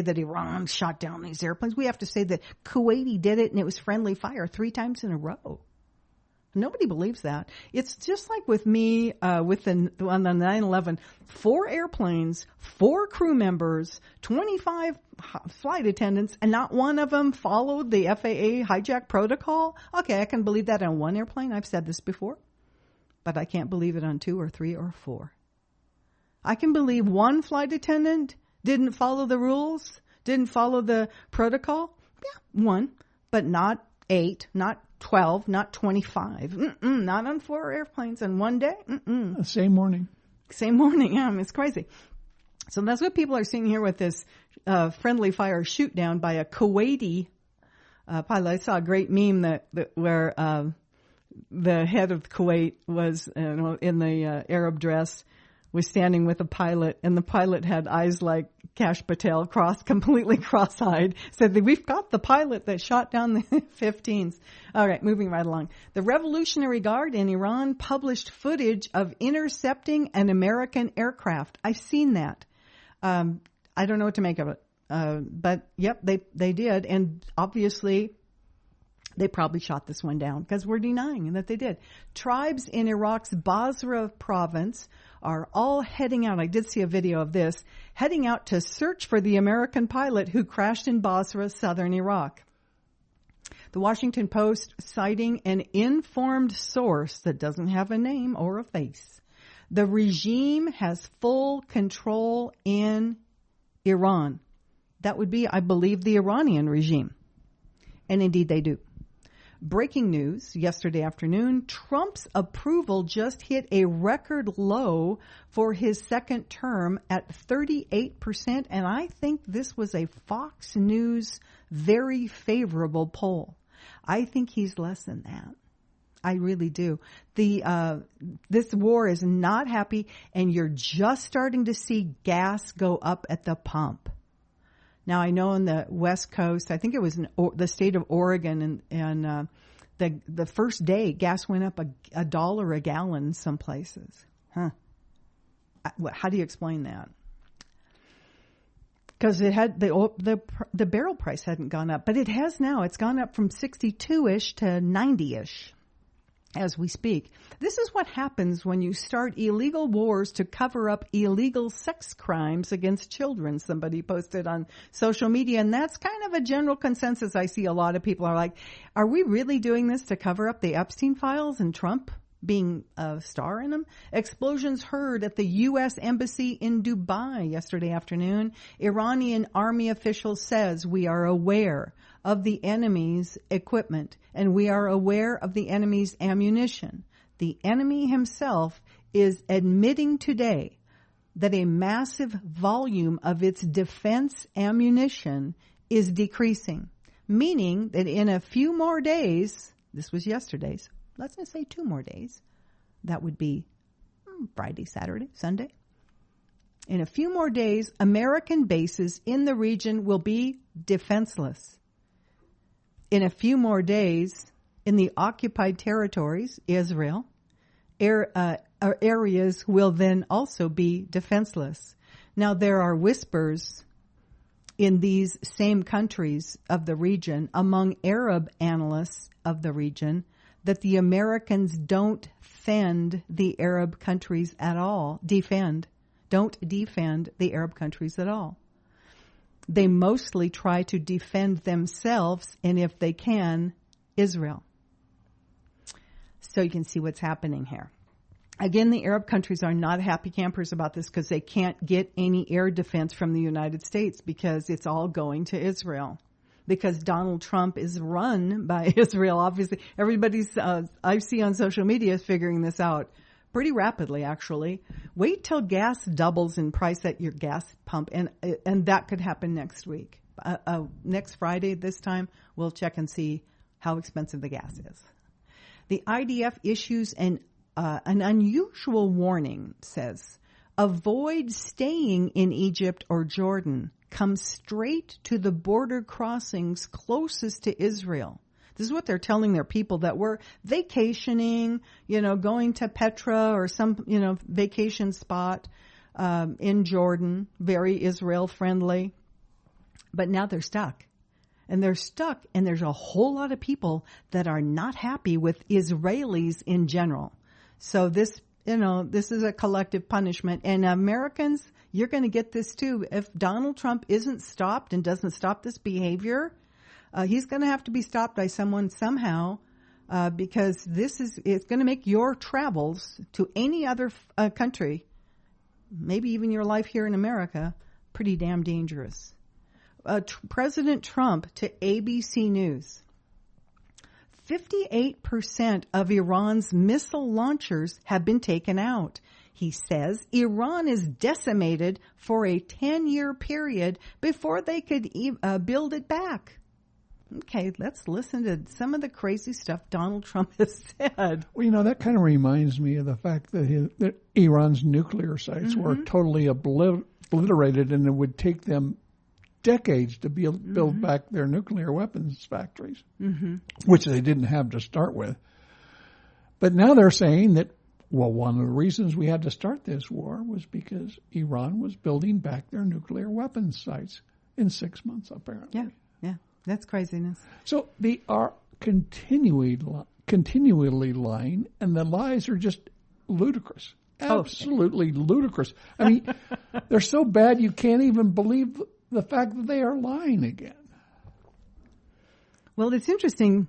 that Iran shot down these airplanes. We have to say that Kuwaiti did it and it was friendly fire 3 times in a row. Nobody believes that. It's just like with me, on the 9/11, 4 airplanes, 4 crew members, 25 flight attendants, and not one of them followed the FAA hijack protocol. Okay, I can believe that on 1 airplane. I've said this before, but I can't believe it on 2 or 3 or 4. I can believe 1 flight attendant didn't follow the rules, didn't follow the protocol. Yeah, 1, but not 8, not 12, not 25. Not on 4 airplanes in one day. Same morning. Yeah, it's crazy. So that's what people are seeing here with this friendly fire shoot down by a Kuwaiti pilot. I saw a great meme where the head of Kuwait was in the Arab dress, was standing with a pilot, and the pilot had eyes like Kash Patel, completely cross-eyed, said that we've got the pilot that shot down the 15s. All right, moving right along. The Revolutionary Guard in Iran published footage of intercepting an American aircraft. I've seen that. I don't know what to make of it. But yep, they did. And obviously they probably shot this one down because we're denying that they did. Tribes in Iraq's Basra province are all heading out. I did see a video of this, heading out to search for the American pilot who crashed in Basra, southern Iraq. The Washington Post, citing an informed source that doesn't have a name or a face. The regime has full control in Iran. That would be, I believe, the Iranian regime. And indeed they do. Breaking news yesterday afternoon, Trump's approval just hit a record low for his second term at 38%. And I think this was a Fox News very favorable poll. I think he's less than that. I really do. This war is not happy, and you're just starting to see gas go up at the pump. Now, I know on the West Coast, I think it was in the state of Oregon, and the first day, gas went up $1 a gallon in some places. Huh. How do you explain that? Because it had the barrel price hadn't gone up, but it has now. It's gone up from 62-ish to 90-ish as we speak. This is what happens when you start illegal wars to cover up illegal sex crimes against children. Somebody posted on social media, and that's kind of a general consensus. I see a lot of people are like, are we really doing this to cover up the Epstein files and Trump being a star in them? Explosions heard at the U.S. Embassy in Dubai yesterday afternoon. Iranian army official says we are aware of the enemy's equipment and we are aware of the enemy's ammunition. The enemy himself is admitting today that a massive volume of its defense ammunition is decreasing, meaning that in a few more days, this was yesterday's, let's just say 2 more days. That would be Friday, Saturday, Sunday. In a few more days, American bases in the region will be defenseless. In a few more days, in the occupied territories, Israel, areas will then also be defenseless. Now, there are whispers in these same countries of the region among Arab analysts of the region that the Americans don't defend the Arab countries at all. Don't defend the Arab countries at all. They mostly try to defend themselves, and if they can, Israel. So you can see what's happening here. Again, the Arab countries are not happy campers about this because they can't get any air defense from the United States because it's all going to Israel. Because Donald Trump is run by Israel. Obviously, everybody's, I see on social media is figuring this out pretty rapidly, actually. Wait till gas doubles in price at your gas pump, and that could happen next week. Next Friday this time, we'll check and see how expensive the gas is. The IDF issues an unusual warning, says, avoid staying in Egypt or Jordan. Come straight to the border crossings closest to Israel. This is what they're telling their people that were vacationing, going to Petra or some, vacation spot in Jordan, very Israel friendly. But now they're stuck. And they're stuck, and there's a whole lot of people that are not happy with Israelis in general. So this is a collective punishment. And Americans, you're going to get this too. If Donald Trump isn't stopped and doesn't stop this behavior, he's going to have to be stopped by someone somehow, because it's going to make your travels to any other country, maybe even your life here in America, pretty damn dangerous. President Trump to ABC News. 58% of Iran's missile launchers have been taken out. He says Iran is decimated for a 10-year period before they could build it back. Okay, let's listen to some of the crazy stuff Donald Trump has said. Well, that kind of reminds me of the fact that Iran's nuclear sites were totally obliterated, and it would take them decades to build back their nuclear weapons factories, which they didn't have to start with. But now they're saying that, one of the reasons we had to start this war was because Iran was building back their nuclear weapons sites in 6 months, apparently. Yeah, that's craziness. So they are continually lying, and the lies are just ludicrous. Absolutely ludicrous. I mean, they're so bad you can't even believe the fact that they are lying again. Well, it's interesting.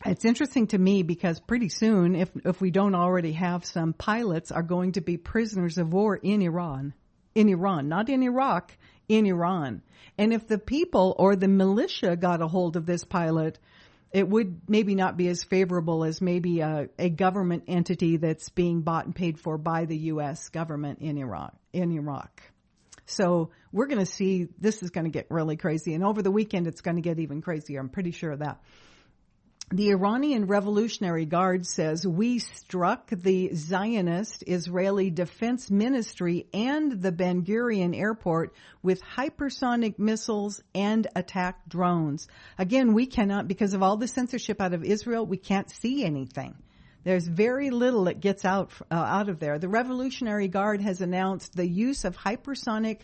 It's interesting to me because pretty soon, if we don't already have some, pilots are going to be prisoners of war in Iran, not in Iraq, in Iran. And if the people or the militia got a hold of this pilot, it would maybe not be as favorable as maybe a government entity that's being bought and paid for by the U.S. government in Iraq. So we're going to see, this is going to get really crazy. And over the weekend, it's going to get even crazier. I'm pretty sure of that. The Iranian Revolutionary Guard says we struck the Zionist Israeli Defense Ministry and the Ben Gurion Airport with hypersonic missiles and attack drones. Again, we cannot, because of all the censorship out of Israel, we can't see anything. There's very little that gets out of there. The Revolutionary Guard has announced the use of hypersonic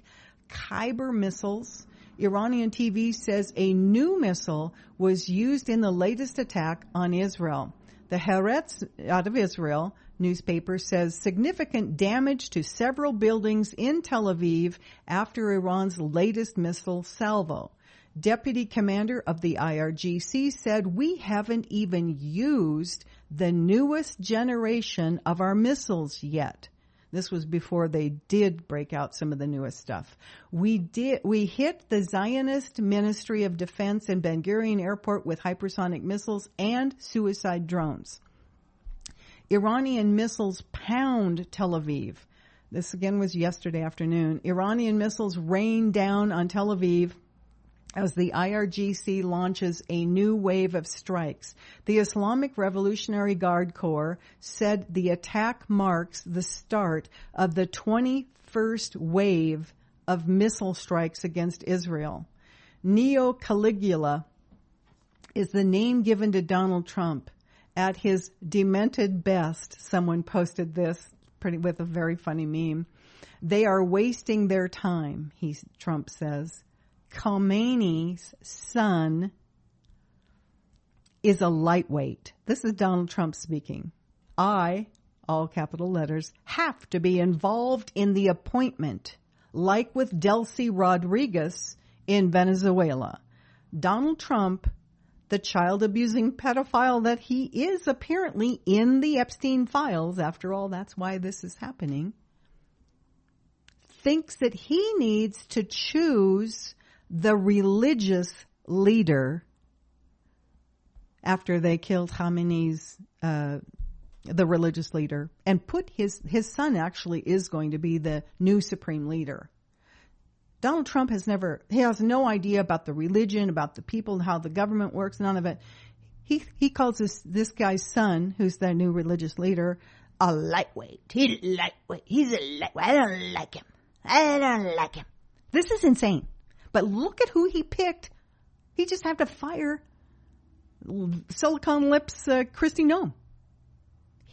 Khyber missiles. Iranian TV says a new missile was used in the latest attack on Israel. The Haaretz out of Israel newspaper says significant damage to several buildings in Tel Aviv after Iran's latest missile salvo. Deputy commander of the IRGC said, we haven't even used the newest generation of our missiles yet. This was before they did break out some of the newest stuff. We hit the Zionist Ministry of Defense in Ben Gurion Airport with hypersonic missiles and suicide drones. Iranian missiles pound Tel Aviv. This again was yesterday afternoon. Iranian missiles rained down on Tel Aviv as the IRGC launches a new wave of strikes. The Islamic Revolutionary Guard Corps said the attack marks the start of the 21st wave of missile strikes against Israel. Neo Caligula is the name given to Donald Trump. At his demented best, someone posted this with a very funny meme. They are wasting their time, Trump says. Khomeini's son is a lightweight. This is Donald Trump speaking. I, all capital letters, have to be involved in the appointment, like with Delcy Rodriguez in Venezuela. Donald Trump, the child-abusing pedophile that he is apparently in the Epstein files, after all, that's why this is happening, thinks that he needs to choose the religious leader after they killed Khamenei's, the religious leader, and put his son actually is going to be the new supreme leader. Donald Trump he has no idea about the religion, about the people, how the government works, none of it. He calls this guy's son, who's the new religious leader, a lightweight. He's a lightweight. I don't like him. This is insane. But look at who he picked. He just had to fire Silicon Lips Kristi Noem.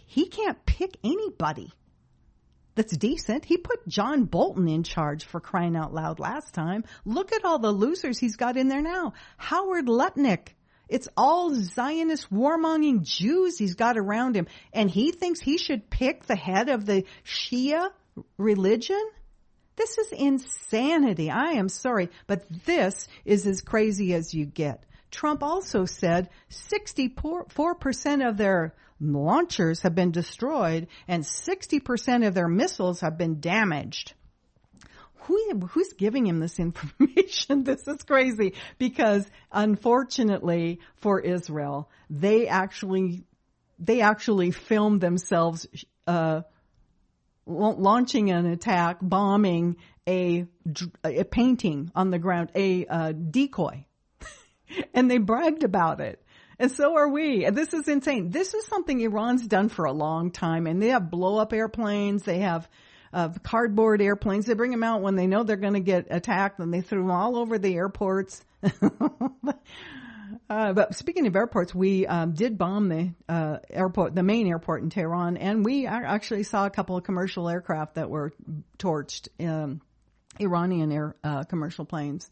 He can't pick anybody that's decent. He put John Bolton in charge, for crying out loud, last time. Look at all the losers he's got in there now. Howard Lutnick. It's all Zionist warmongering Jews he's got around him. And he thinks he should pick the head of the Shia religion? This is insanity. I am sorry, but this is as crazy as you get. Trump also said 64% of their launchers have been destroyed and 60% of their missiles have been damaged. Who's giving him this information? This is crazy because, unfortunately for Israel, they actually filmed themselves launching an attack, bombing a painting on the ground, a decoy. And they bragged about it. And so are we. And this is insane. This is something Iran's done for a long time. And they have blow-up airplanes. They have cardboard airplanes. They bring them out when they know they're going to get attacked, and they throw them all over the airports. But speaking of airports, we did bomb the airport, the main airport in Tehran, and we actually saw a couple of commercial aircraft that were torched, Iranian commercial planes.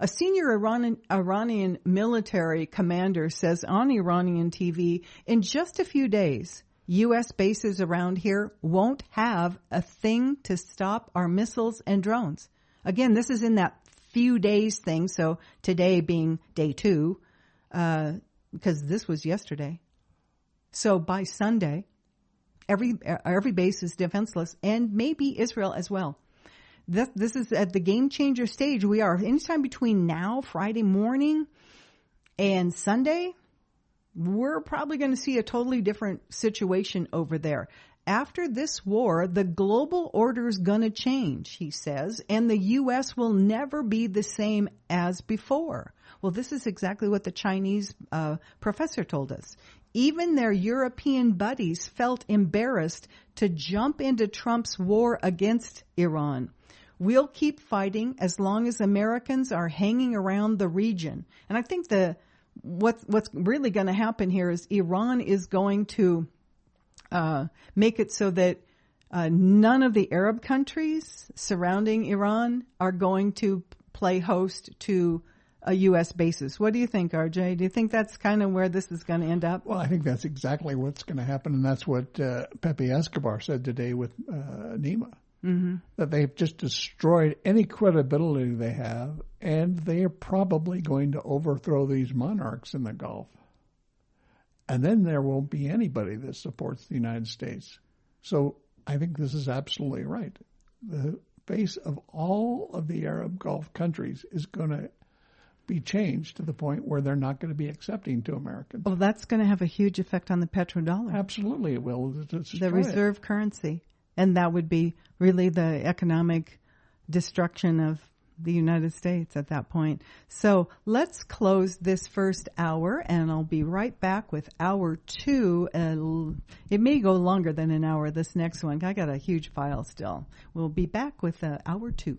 A senior Iranian military commander says on Iranian TV, in just a few days, U.S. bases around here won't have a thing to stop our missiles and drones. Again, this is in that few days thing, so today being day 2, because this was yesterday. So by Sunday, every base is defenseless, and maybe Israel as well. This is at the game changer stage. We are anytime between now, Friday morning, and Sunday, we're probably going to see a totally different situation over there. After this war, the global order is going to change, he says, and the U.S. will never be the same as before. Well, this is exactly what the Chinese professor told us. Even their European buddies felt embarrassed to jump into Trump's war against Iran. We'll keep fighting as long as Americans are hanging around the region. And I think what's really going to happen here is Iran is going to make it so that none of the Arab countries surrounding Iran are going to play host to U.S. bases. What do you think, RJ? Do you think that's kind of where this is going to end up? Well, I think that's exactly what's going to happen, and that's what Pepe Escobar said today with Nima. Mm-hmm. That they've just destroyed any credibility they have, and they are probably going to overthrow these monarchs in the Gulf. And then there won't be anybody that supports the United States. So I think this is absolutely right. The face of all of the Arab Gulf countries is going to be changed to the point where they're not going to be accepting to Americans. Well, that's going to have a huge effect on the petrodollar. Absolutely it will. The reserve currency. And that would be really the economic destruction of the United States at that point. So let's close this first hour, and I'll be right back with hour 2. It may go longer than an hour, this next one. I got a huge file still. We'll be back with hour 2.